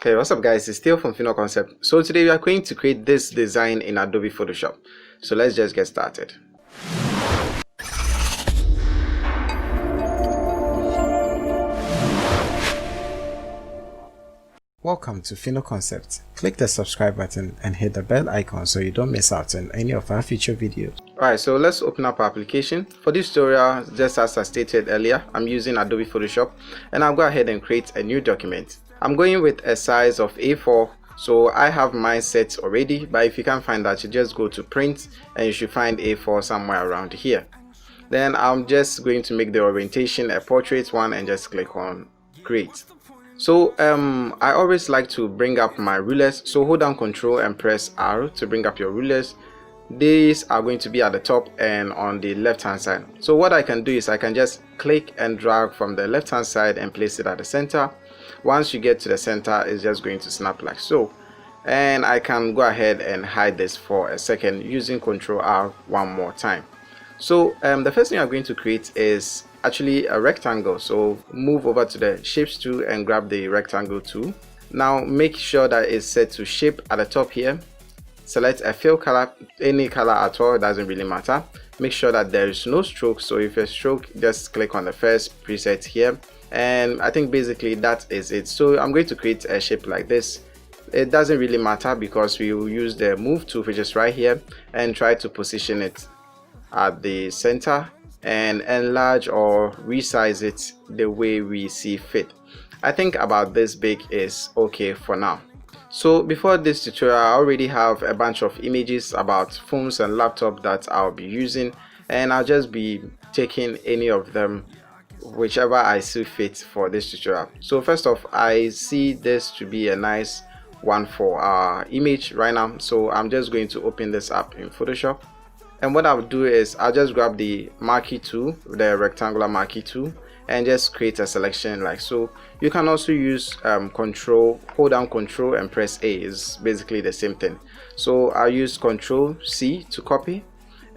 Okay, what's up guys, it's still from Fino Concept. So today we are going to create this design in Adobe Photoshop. So let's just get started. Welcome to Fino Concept. Click the subscribe button and hit the bell icon so you don't miss out on any of our future videos. Alright, so let's open up our application. For this tutorial, just as I stated earlier, I'm using Adobe Photoshop and I'll go ahead and create a new document. I'm going with a size of A4, so I have mine set already, but if you can't find that, you just go to print and you should find A4 somewhere around here. Then I'm just going to make the orientation a portrait one and just click on create. So I always like to bring up my rulers, so hold down Ctrl and press R to bring up your rulers. These are going to be at the top and on the left hand side. So what I can do is I can just click and drag from the left hand side and place it at the center. Once you get to the center, it's just going to snap like so, and I can go ahead and hide this for a second using Ctrl R one more time. So the first thing I'm going to create is actually a rectangle, so move over to the shapes tool and grab the rectangle tool. Now make sure that it's set to shape at the top here. Select a fill color, any color at all, doesn't really matter. Make sure that there is no stroke, so if a stroke, just click on the first preset here, and I think basically that is it. So I'm going to create a shape like this. It doesn't really matter because we will use the move tool, which is right here, and try to position it at the center and enlarge or resize it the way we see fit. I think about this big is okay for now. So before this tutorial, I already have a bunch of images about phones and laptops that I'll be using, and I'll just be taking any of them, whichever I see fit for this tutorial. So first off, I see this to be a nice one for our image right now, so I'm just going to open this up in Photoshop. And what I'll do is I'll just grab the marquee tool, the rectangular marquee tool, and just create a selection like so. You can also use hold down Control and press A. Is basically the same thing. So I'll use Control C to copy,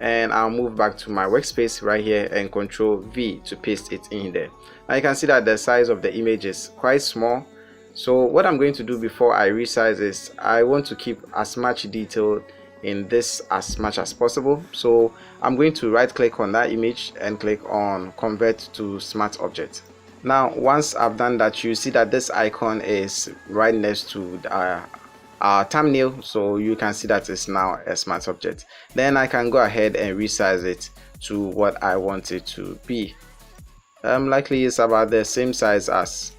and I'll move back to my workspace right here and Control V to paste it in there. Now you can see that the size of the image is quite small. So what I'm going to do before I resize is I want to keep as much detail in this as much as possible. So I'm going to right click on that image and click on convert to smart object. Now once I've done that, you see that this icon is right next to our thumbnail, so you can see that it's now a smart object. Then I can go ahead and resize it to what I want it to be. Likely it's about the same size as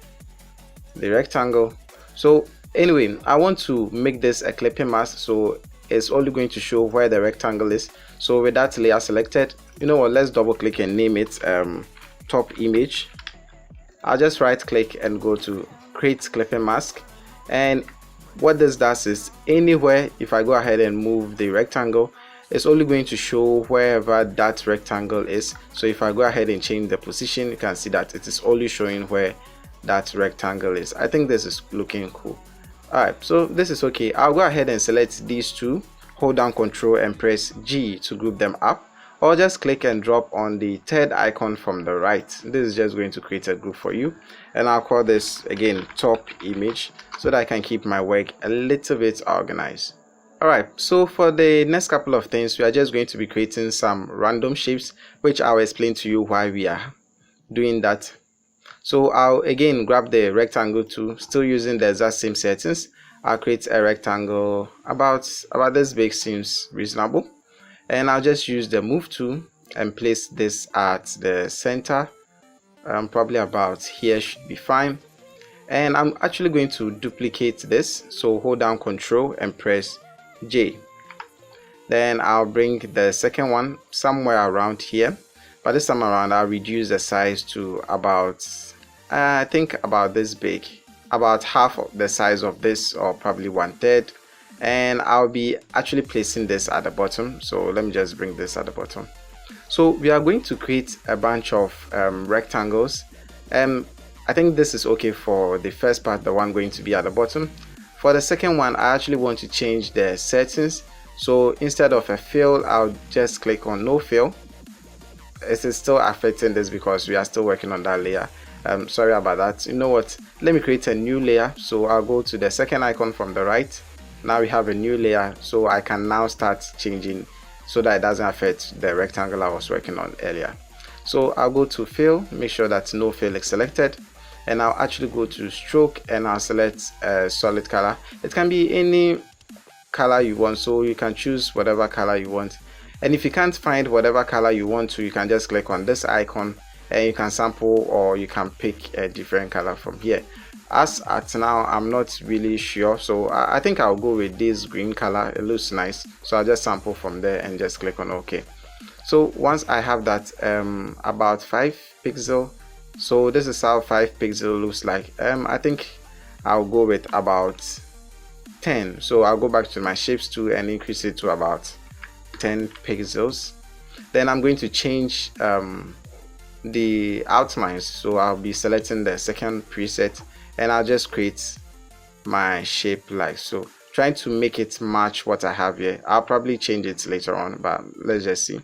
the rectangle. So anyway, I want to make this a clipping mask, so it's only going to show where the rectangle is. So with that layer selected, you know what, let's double click and name it top image. I'll just right click and go to create clipping mask, and what this does is anywhere, if I go ahead and move the rectangle, it's only going to show wherever that rectangle is. So if I go ahead and change the position, you can see that it is only showing where that rectangle is. I think this is looking cool. Alright, so this is okay. I'll go ahead and select these two, hold down Control and press G to group them up, or just click and drop on the third icon from the right. This is just going to create a group for you, and I'll call this again top image so that I can keep my work a little bit organized. Alright, so for the next couple of things, we are just going to be creating some random shapes, which I'll explain to you why we are doing that. So I'll again grab the rectangle tool, still using the exact same settings. I'll create a rectangle about this big, seems reasonable, and I'll just use the move tool and place this at the center. Probably about here should be fine. And I'm actually going to duplicate this, so hold down Control and press J. Then I'll bring the second one somewhere around here, but this time around I'll reduce the size to about I think about this big, about half of the size of this, or probably 1/3, and I'll be actually placing this at the bottom. So let me just bring this at the bottom. So we are going to create a bunch of rectangles, and I think this is okay for the first part, the one going to be at the bottom. For the second one, I actually want to change the settings. So instead of a fill, I'll just click on no fill. It is still affecting this because we are still working on that layer. Sorry about that. You know what, let me create a new layer. So I'll go to the second icon from the right. Now we have a new layer, so I can now start changing so that it doesn't affect the rectangle I was working on earlier. So I'll go to fill, make sure that no fill is selected, and I'll actually go to stroke and I'll select a solid color. It can be any color you want, so you can choose whatever color you want. And if you can't find whatever color you want to, you can just click on this icon and you can sample, or you can pick a different color from here. As at now, I'm not really sure, so I think I'll go with this green color. It looks nice, so I'll just sample from there and just click on OK. So once I have that, about 5 pixel, so this is how 5 pixel looks like. I think I'll go with about 10. So I'll go back to my shapes tool and increase it to about 10 pixels. Then I'm going to change the outlines, so I'll be selecting the second preset and I'll just create my shape like so, trying to make it match what I have here. I'll probably change it later on, but let's just see.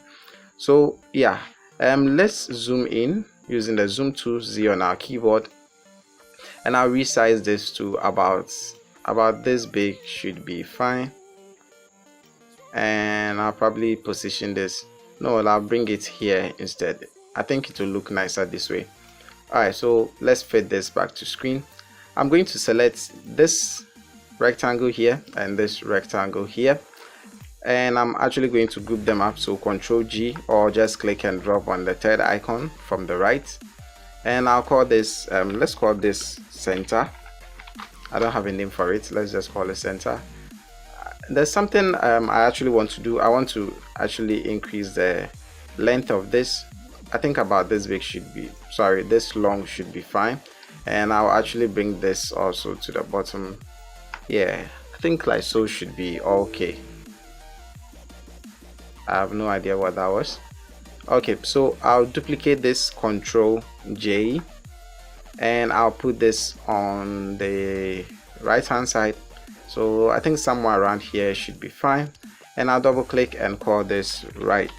So yeah, let's zoom in using the zoom tool Z on our keyboard, and I'll resize this to about this big, should be fine. And I'll probably position this, no, I'll bring it here instead. I think it will look nicer this way. Alright, so let's fit this back to screen. I'm going to select this rectangle here and this rectangle here, and I'm actually going to group them up. So Ctrl G, or just click and drop on the third icon from the right, and I'll call this let's call this center. I don't have a name for it, let's just call it center. There's something I actually want to do. I want to actually increase the length of this. I think about this big should be, sorry, this long should be fine. And I'll actually bring this also to the bottom. Yeah, I think like so should be okay. I have no idea what that was. Okay, so I'll duplicate this, Ctrl J, and I'll put this on the right hand side. So I think somewhere around here should be fine, and I'll double click and call this right.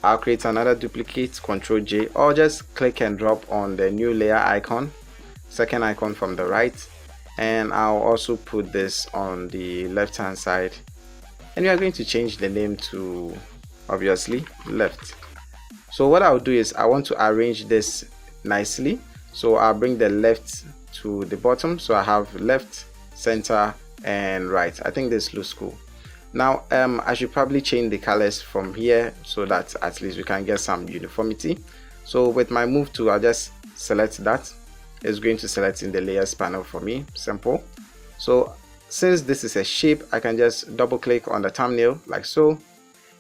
I'll create another duplicate, Ctrl J, or just click and drop on the new layer icon, second icon from the right, and I'll also put this on the left hand side, and we are going to change the name to obviously left. So what I'll do is I want to arrange this nicely, so I'll bring the left to the bottom, so I have left, center and right. I think this looks cool. Now I should probably change the colors from here so that at least we can get some uniformity. So with my move tool, I'll just select that. It's going to select in the layers panel for me, simple. So since this is a shape, I can just double click on the thumbnail like so,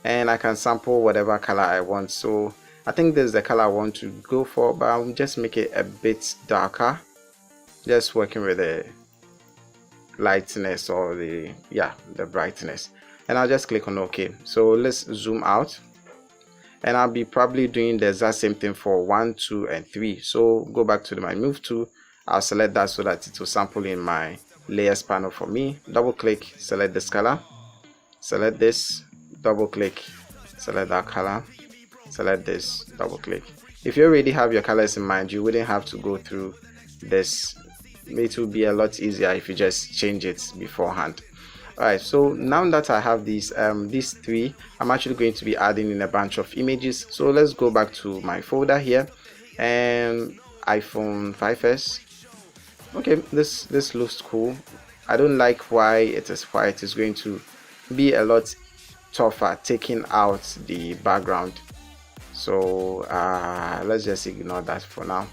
and I can sample whatever color I want. So I think this is the color I want to go for, but I'll just make it a bit darker, just working with the lightness or the brightness, and I'll just click on OK. So let's zoom out, and I'll be probably doing the exact same thing for 1, 2 and 3. So go back to my move tool, I'll select that so that it will sample in my layers panel for me. Double click, select this color, select this, double click, select that color, select this, double click. If you already have your colors in mind, you wouldn't have to go through this. It will be a lot easier if you just change it beforehand. Alright, so now that I have these three, I'm actually going to be adding in a bunch of images. So let's go back to my folder here, and iPhone 5s. Okay, this looks cool. I don't like why it is white. It's going to be a lot tougher taking out the background. So let's just ignore that for now.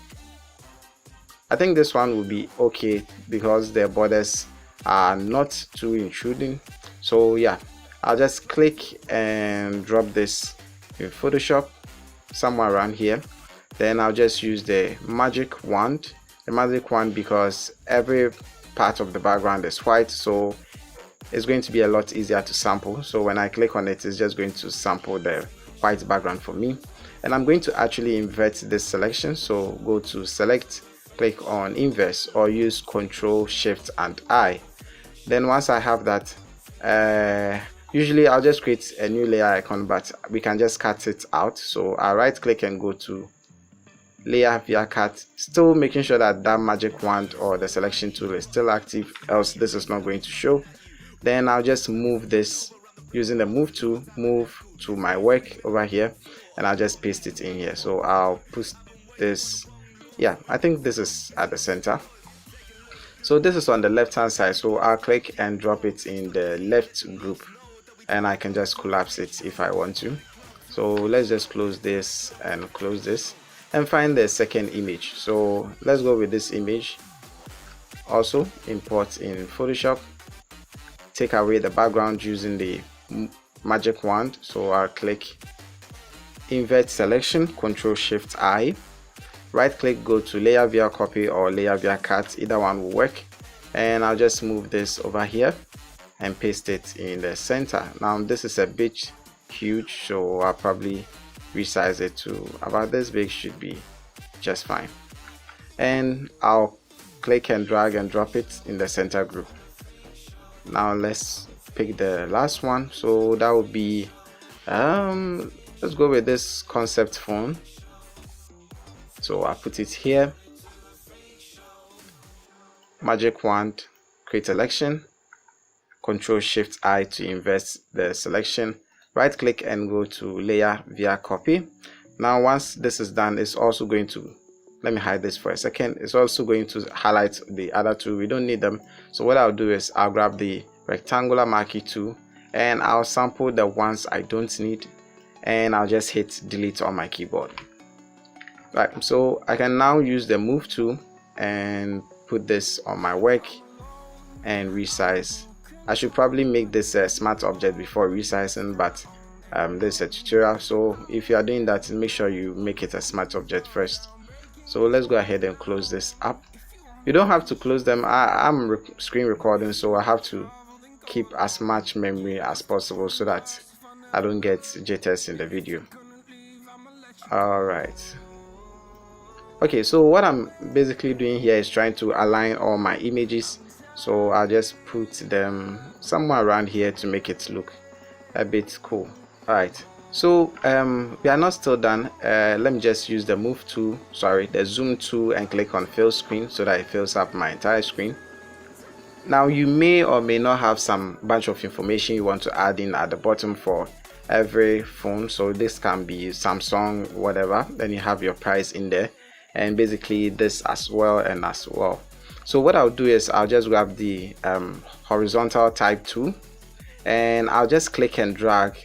I think this one will be okay because the borders are not too intruding. So yeah, I'll just click and drop this in Photoshop somewhere around here. Then I'll just use the magic wand. The magic wand because every part of the background is white, so it's going to be a lot easier to sample. So when I click on it, it's just going to sample the white background for me. And I'm going to actually invert this selection. So go to select, click on inverse, or use Ctrl Shift and I. Then once I have that, usually I'll just create a new layer icon, but we can just cut it out. So I'll right click and go to layer via cut, still making sure that that magic wand or the selection tool is still active, else this is not going to show. Then I'll just move this using the move tool, move to my work over here, and I'll just paste it in here. So I'll put this, yeah, I think this is at the center. So this is on the left hand side, so I'll click and drop it in the left group, and I can just collapse it if I want to. So let's just close this and close this and find the second image. So let's go with this image. Also import in Photoshop, take away the background using the magic wand. So I'll click invert selection, Ctrl Shift I, right click, go to layer via copy or layer via cut, either one will work, and I'll just move this over here and paste it in the center. Now this is a bit huge, so I'll probably resize it to about this big, should be just fine, and I'll click and drag and drop it in the center group. Now let's pick the last one, so that would be let's go with this concept phone. So I'll put it here, magic wand, create selection, Ctrl Shift I to invert the selection, right click and go to layer via copy. Now once this is done, it's also going to, let me hide this for a second, it's also going to highlight the other two. We don't need them, so what I'll do is I'll grab the rectangular marquee tool and I'll sample the ones I don't need, and I'll just hit delete on my keyboard. Right, so I can now use the move tool and put this on my work and resize. I should probably make this a smart object before resizing, but this is a tutorial, so if you are doing that, make sure you make it a smart object first. So let's go ahead and close this up. You don't have to close them. I'm screen recording, so I have to keep as much memory as possible so that I don't get jitters in the video. Alright. Okay, so what I'm basically doing here is trying to align all my images. So I'll just put them somewhere around here to make it look a bit cool. Alright, so we are not still done. Let me just use the move tool, the zoom tool, and click on fill screen so that it fills up my entire screen. Now you may or may not have some bunch of information you want to add in at the bottom for every phone. So this can be Samsung, whatever. Then you have your price in there, and basically this as well and as well. So what I'll do is I'll just grab the horizontal type tool, and I'll just click and drag.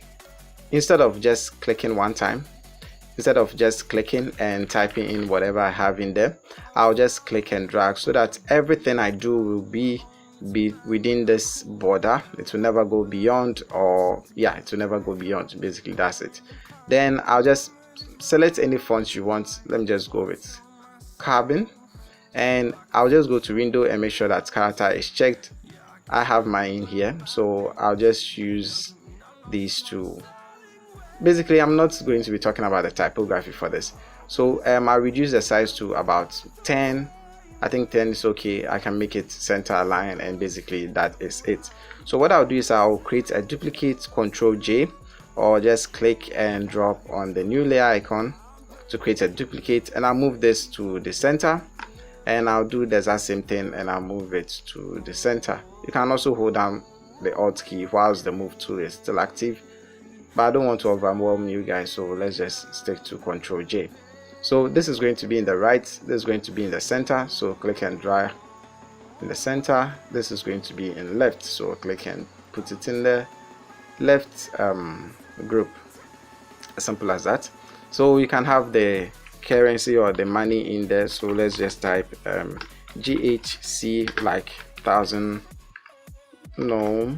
Instead of just clicking one time, instead of just clicking and typing in whatever I have in there, I'll just click and drag so that everything I do will be within this border. It will never go beyond, or yeah, it will never go beyond. Basically that's it. Then I'll just select any fonts you want. Let me just go with Carbon, and I'll just go to window and make sure that character is checked. I have mine in here, so I'll just use these two. Basically I'm not going to be talking about the typography for this, so I'll reduce the size to about 10. I think 10 is okay. I can make it center align, and basically that is it. So what I'll do is I'll create a duplicate, Ctrl J, or just click and drop on the new layer icon to create a duplicate, and I'll move this to the center, and I'll do the exact same thing and I'll move it to the center. You can also hold down the Alt key whilst the move tool is still active, but I don't want to overwhelm you guys, so let's just stick to Ctrl J. So this is going to be in the right, this is going to be in the center, so click and drag in the center. This is going to be in left, so click and put it in the left group. As simple as that. So you can have the currency or the money in there, so let's just type GHC, like 1000, no,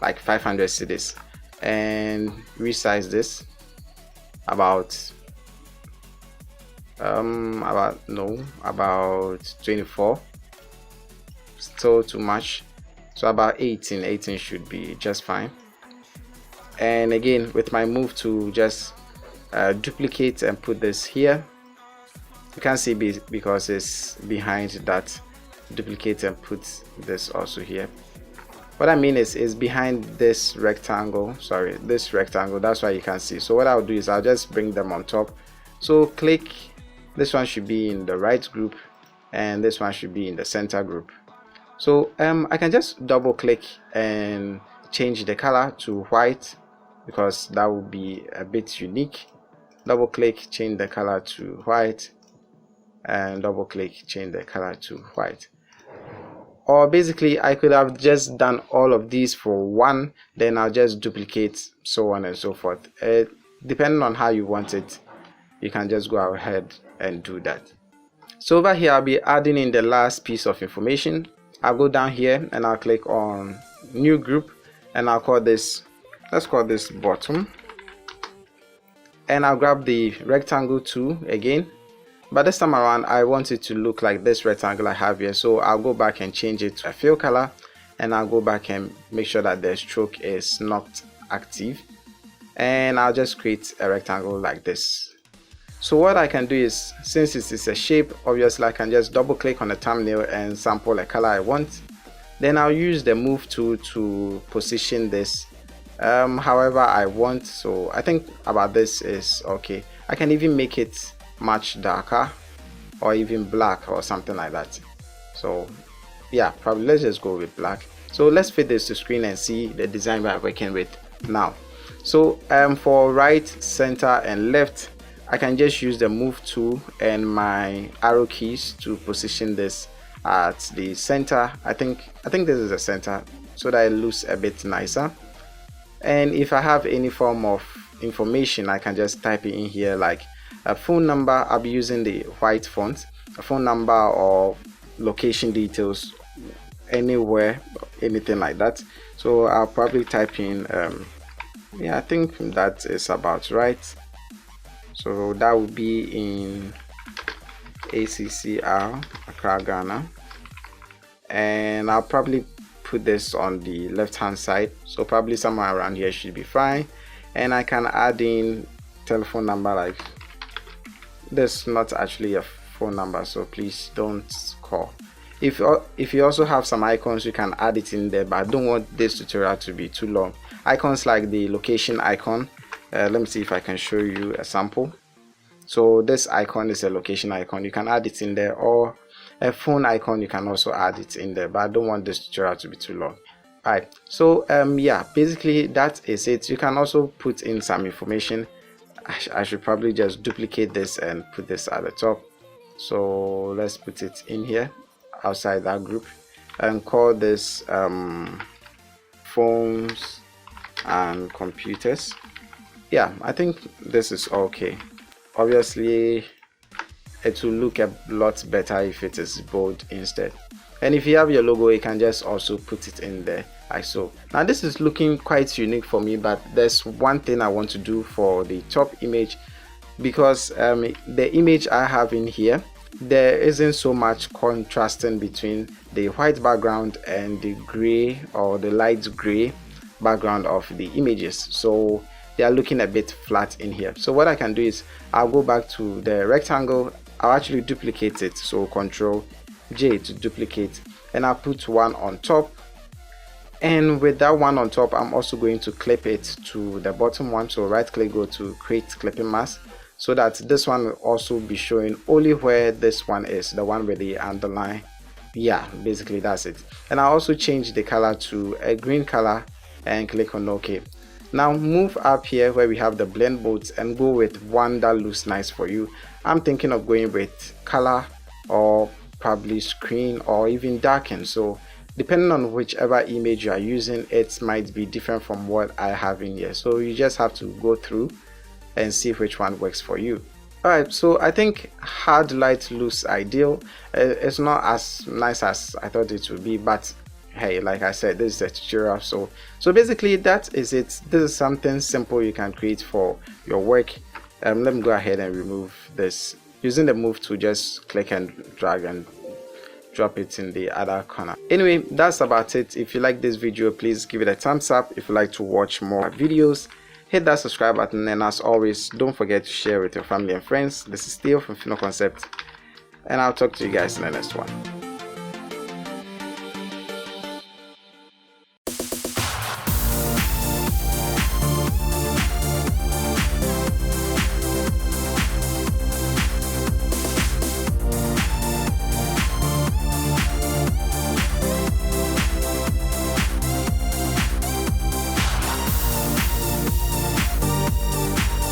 like 500 cedis, and resize this about about 24. Still too much, so about 18 should be just fine. And again with my move to just duplicate and put this here. You can't see because it's behind that. Duplicate and put this also here. What I mean is behind this rectangle, this rectangle, that's why you can't see. So what I'll do is I'll just bring them on top So click, this one should be in the right group and this one should be in the center group. So I can just double click and change the color to white because that would be a bit unique. Double click, change the color to white, and double click, change the color to white. Or basically I could have just done all of these for one, then I'll just duplicate, so on and so forth. Depending on how you want it, you can just go ahead and do that. So over here I'll be adding in the last piece of information. I'll go down here and I'll click on new group and I'll call this, let's call this bottom, and I'll grab the rectangle tool again, but this time around I want it to look like this rectangle I have here. So I'll go back and change it to a fill color, and I'll go back and make sure that the stroke is not active, and I'll just create a rectangle like this. So what I can do is, since it is a shape, obviously I can just double click on the thumbnail and sample a color I want. Then I'll use the move tool to position this however I want. So I think about this is okay. I can even make it much darker or even black or something like that. So yeah, probably let's just go with black. So let's fit this to screen and see the design we're working with now. So for right, center and left, I can just use the move tool and my arrow keys to position this at the center. I think this is the center, so that it looks a bit nicer. And if I have any form of information, I can just type it in here, like a phone number. I'll be using the white font, a phone number or location details anywhere, anything like that. So I'll probably type in yeah, I think that is about right. So that would be in ACCR, Accra, Ghana, and I'll probably put this on the left hand side, so probably somewhere around here should be fine. And I can add in telephone number, like this, not actually a phone number, so please don't call. If you also have some icons, you can add it in there, but I don't want this tutorial to be too long. Icons like the location icon, let me see if I can show you a sample. So this icon is a location icon, you can add it in there, or a phone icon, you can also add it in there, but I don't want this tutorial to be too long. Alright, so yeah, basically that is it. You can also put in some information. I should probably just duplicate this and put this at the top. So let's put it in here outside that group and call this phones and computers. Yeah, I think this is okay. Obviously it will look a lot better if it is bold instead. And if you have your logo, you can just also put it in there like so. Now this is looking quite unique for me, but there's one thing I want to do for the top image, because the image I have in here, there isn't so much contrasting between the white background and the gray or the light gray background of the images, so they are looking a bit flat in here. So what I can do is I'll go back to the rectangle, I'll actually duplicate it, so Ctrl J to duplicate, and I'll put one on top. And with that one on top, I'm also going to clip it to the bottom one. So right click, go to create clipping mask, so that this one will also be showing only where this one is, the one with the underline. Yeah, basically that's it. And I'll also change the color to a green color and click on OK. Now move up here where we have the blend modes and go with one that looks nice for you. I'm thinking of going with color or probably screen or even darken. So depending on whichever image you are using, it might be different from what I have in here. So you just have to go through and see which one works for you. Alright, so I think hard light looks ideal. It's not as nice as I thought it would be, but hey, like I said, this is a tutorial, so basically that is it. This is something simple you can create for your work. Let me go ahead and remove this using the move to just click and drag and drop it in the other corner. Anyway, that's about it. If you like this video, please give it a thumbs up. If you like to watch more videos, hit that subscribe button, and as always, don't forget to share with your family and friends. This is Theo from Concept, and I'll talk to you guys in the next one.